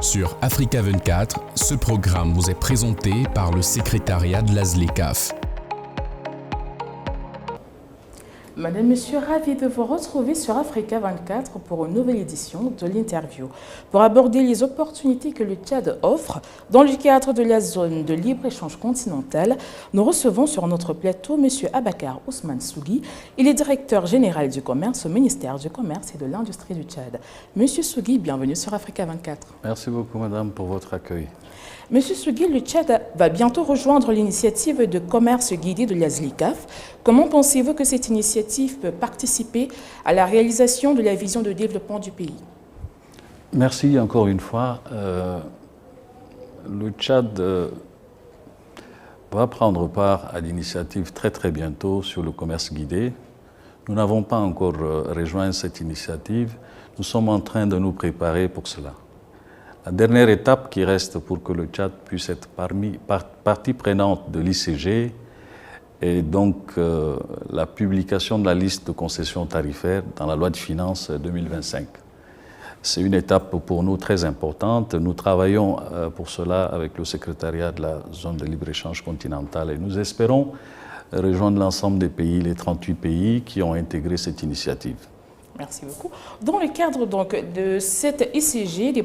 Sur Africa 24, ce programme vous est présenté par le secrétariat de la ZLECAf. Madame, Monsieur, ravi de vous retrouver sur Africa 24 pour une nouvelle édition de l'interview. Pour aborder les opportunités que le Tchad offre dans le cadre de la zone de libre-échange continentale, nous recevons sur notre plateau Monsieur Abakar Ousmane Sougui. Il est directeur général du commerce au ministère du Commerce et de l'Industrie du Tchad. Monsieur Sougui, bienvenue sur Africa 24. Merci beaucoup, madame, pour votre accueil. Monsieur Sougui, le Tchad va bientôt rejoindre l'initiative de commerce guidé de la ZLECAf. Comment pensez-vous que cette initiative peut participer à la réalisation de la vision de développement du pays? Merci encore une fois. Le Tchad va prendre part à l'initiative très bientôt sur le commerce guidé. Nous n'avons pas encore rejoint cette initiative. Nous sommes en train de nous préparer pour cela. La dernière étape qui reste pour que le Tchad puisse être partie prenante de l'ICG est donc la publication de la liste de concessions tarifaires dans la loi de finances 2025. C'est une étape pour nous très importante. Nous travaillons pour cela avec le secrétariat de la zone de libre-échange continentale et nous espérons rejoindre l'ensemble des pays, les 38 pays qui ont intégré cette initiative. Merci beaucoup. Dans le cadre donc de cette ICG,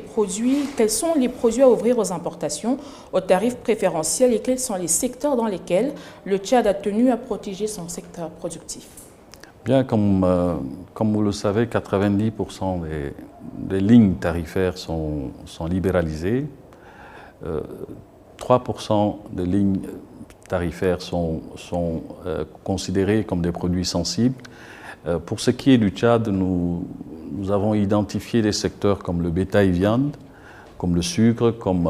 quels sont les produits à ouvrir aux importations aux tarifs préférentiels et quels sont les secteurs dans lesquels le Tchad a tenu à protéger son secteur productif? Bien, comme vous le savez, 90% des lignes tarifaires sont libéralisées. 3% des lignes tarifaires sont considérées comme des produits sensibles. Pour ce qui est du Tchad, nous avons identifié des secteurs comme le bétail-viande, comme le sucre, comme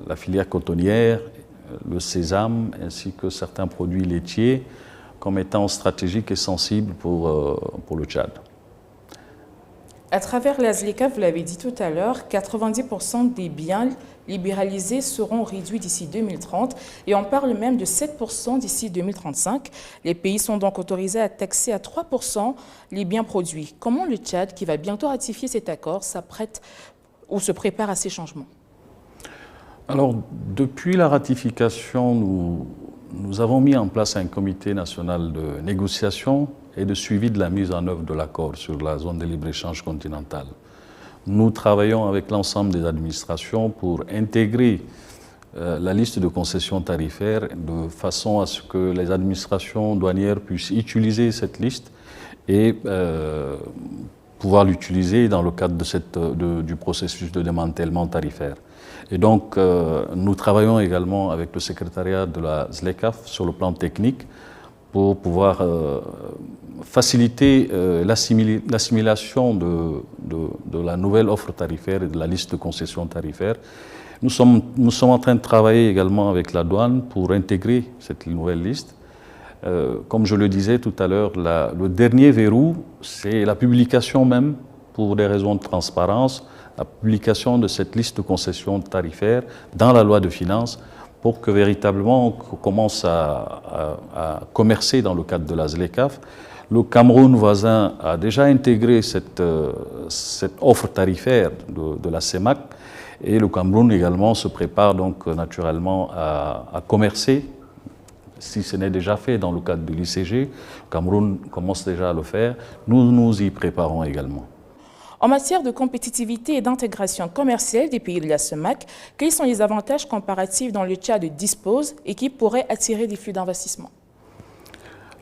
la filière cotonnière, le sésame, ainsi que certains produits laitiers, comme étant stratégiques et sensibles pour le Tchad. À travers la ZLECAf, vous l'avez dit tout à l'heure, 90% des biens libéralisés seront réduits d'ici 2030 et on parle même de 7% d'ici 2035. Les pays sont donc autorisés à taxer à 3% les biens produits. Comment le Tchad, qui va bientôt ratifier cet accord, s'apprête ou se prépare à ces changements? Alors, depuis la ratification, nous avons mis en place un comité national de négociation et de suivi de la mise en œuvre de l'accord sur la zone de libre-échange continentale. Nous travaillons avec l'ensemble des administrations pour intégrer la liste de concessions tarifaires de façon à ce que les administrations douanières puissent utiliser cette liste et pouvoir l'utiliser dans le cadre du processus de démantèlement tarifaire. Et donc, nous travaillons également avec le secrétariat de la ZLECAf sur le plan technique pour pouvoir faciliter l'assimilation de la nouvelle offre tarifaire et de la liste de concessions tarifaires. Nous sommes en train de travailler également avec la douane pour intégrer cette nouvelle liste. Comme je le disais tout à l'heure, le dernier verrou, c'est la publication même, pour des raisons de transparence, la publication de cette liste de concessions tarifaires dans la loi de finances pour que véritablement on commence à commercer dans le cadre de la ZLECAf. Le Cameroun voisin a déjà intégré cette offre tarifaire de la CEMAC et le Cameroun également se prépare donc naturellement à commercer, si ce n'est déjà fait dans le cadre de l'ICG. Le Cameroun commence déjà à le faire, nous nous y préparons également. En matière de compétitivité et d'intégration commerciale des pays de la CEMAC, quels sont les avantages comparatifs dont le Tchad dispose et qui pourraient attirer des flux d'investissement?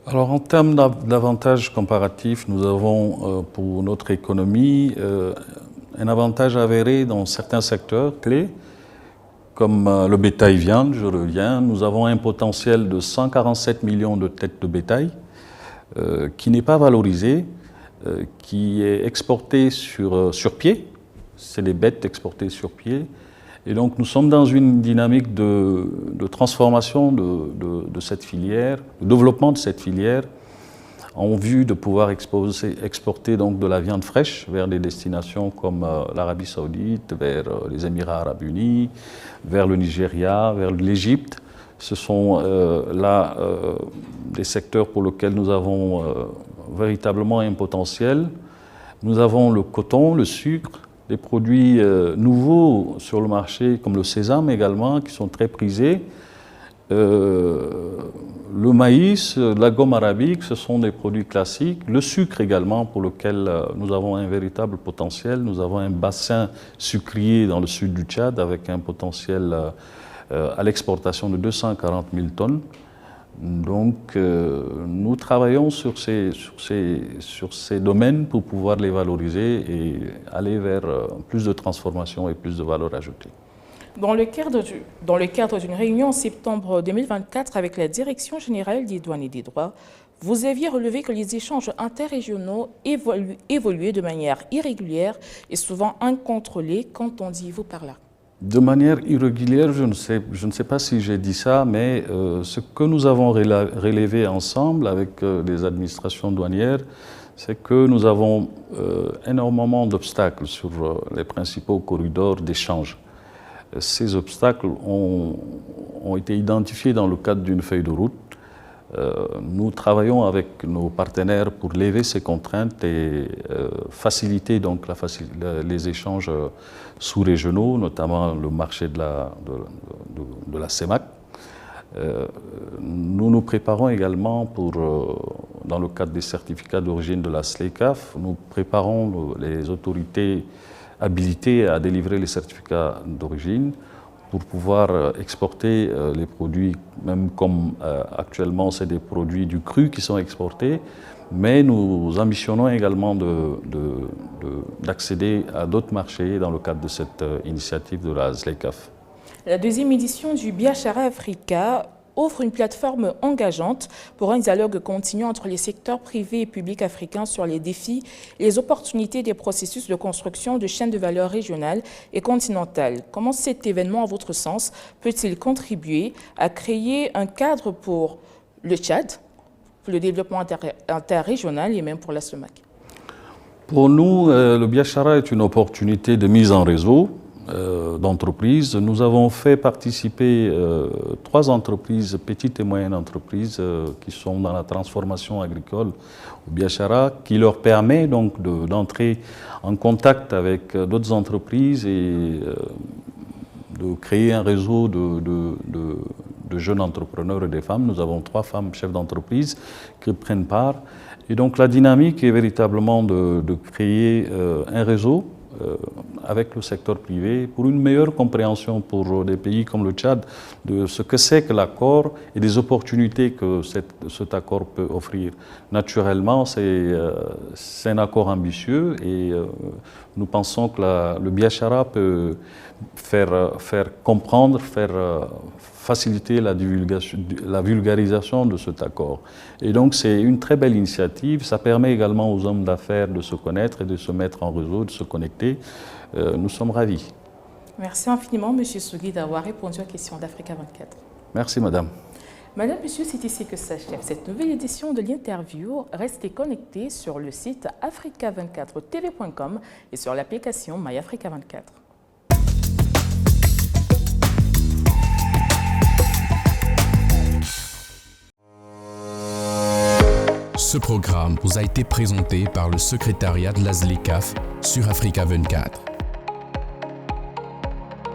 Alors, en termes d'avantages comparatifs, nous avons pour notre économie un avantage avéré dans certains secteurs clés, comme le bétail-viande, je reviens. Nous avons un potentiel de 147 millions de têtes de bétail qui n'est pas valorisé, qui est exporté sur pied. C'est des bêtes exportées sur pied. Et donc nous sommes dans une dynamique de transformation de cette filière, de développement de cette filière, en vue de pouvoir exporter donc de la viande fraîche vers des destinations comme l'Arabie Saoudite, vers les Émirats Arabes Unis, vers le Nigeria, vers l'Égypte. Ce sont là des secteurs pour lesquels nous avons véritablement un potentiel. Nous avons le coton, le sucre, des produits nouveaux sur le marché, comme le sésame également, qui sont très prisés. Le maïs, la gomme arabique, ce sont des produits classiques. Le sucre également, pour lequel nous avons un véritable potentiel. Nous avons un bassin sucrier dans le sud du Tchad avec un potentiel à l'exportation de 240 000 tonnes. Donc, nous travaillons sur ces domaines pour pouvoir les valoriser et aller vers plus de transformation et plus de valeur ajoutée. Dans le cadre d'une réunion en septembre 2024 avec la Direction générale des douanes et des droits, vous aviez relevé que les échanges interrégionaux évoluaient de manière irrégulière et souvent incontrôlée. Qu'entendez-vous par là? De manière irrégulière, je ne sais pas si j'ai dit ça, mais ce que nous avons relevé ensemble avec les administrations douanières, c'est que nous avons énormément d'obstacles sur les principaux corridors d'échange. Ces obstacles ont été identifiés dans le cadre d'une feuille de route. Nous travaillons avec nos partenaires pour lever ces contraintes et faciliter donc les échanges sous-régionaux, notamment le marché de la CEMAC. Nous nous préparons également dans le cadre des certificats d'origine de la SLECAF, nous préparons les autorités habilités à délivrer les certificats d'origine pour pouvoir exporter les produits, même comme actuellement c'est des produits du cru qui sont exportés, mais nous ambitionnons également d'accéder à d'autres marchés dans le cadre de cette initiative de la SLECAF. La deuxième édition du Biashara Africa offre une plateforme engageante pour un dialogue continu entre les secteurs privés et publics africains sur les défis et les opportunités des processus de construction de chaînes de valeur régionales et continentales. Comment cet événement, à votre sens, peut-il contribuer à créer un cadre pour le Tchad, pour le développement interrégional et même pour la SLEMAC? Pour nous, le Biashara est une opportunité de mise en réseau d'entreprises. Nous avons fait participer 3 entreprises, petites et moyennes entreprises, qui sont dans la transformation agricole au Biashara, qui leur permet donc d'entrer en contact avec d'autres entreprises et de créer un réseau de jeunes entrepreneurs et des femmes. Nous avons 3 femmes chefs d'entreprise qui prennent part. Et donc la dynamique est véritablement de créer un réseau avec le secteur privé pour une meilleure compréhension pour des pays comme le Tchad de ce que c'est que l'accord et des opportunités que cet accord peut offrir. Naturellement, c'est un accord ambitieux et nous pensons que le Biashara peut faire comprendre, faciliter la vulgarisation de cet accord. Et donc c'est une très belle initiative, ça permet également aux hommes d'affaires de se connaître et de se mettre en réseau, de se connecter. Nous sommes ravis. Merci infiniment, M. Sougui, d'avoir répondu aux questions d'Africa 24. Merci, madame. Madame, monsieur, c'est ici que s'achève cette nouvelle édition de l'interview. Restez connectés sur le site africa24tv.com et sur l'application MyAfrica 24. Ce programme vous a été présenté par le secrétariat de la SLECAF sur Africa 24.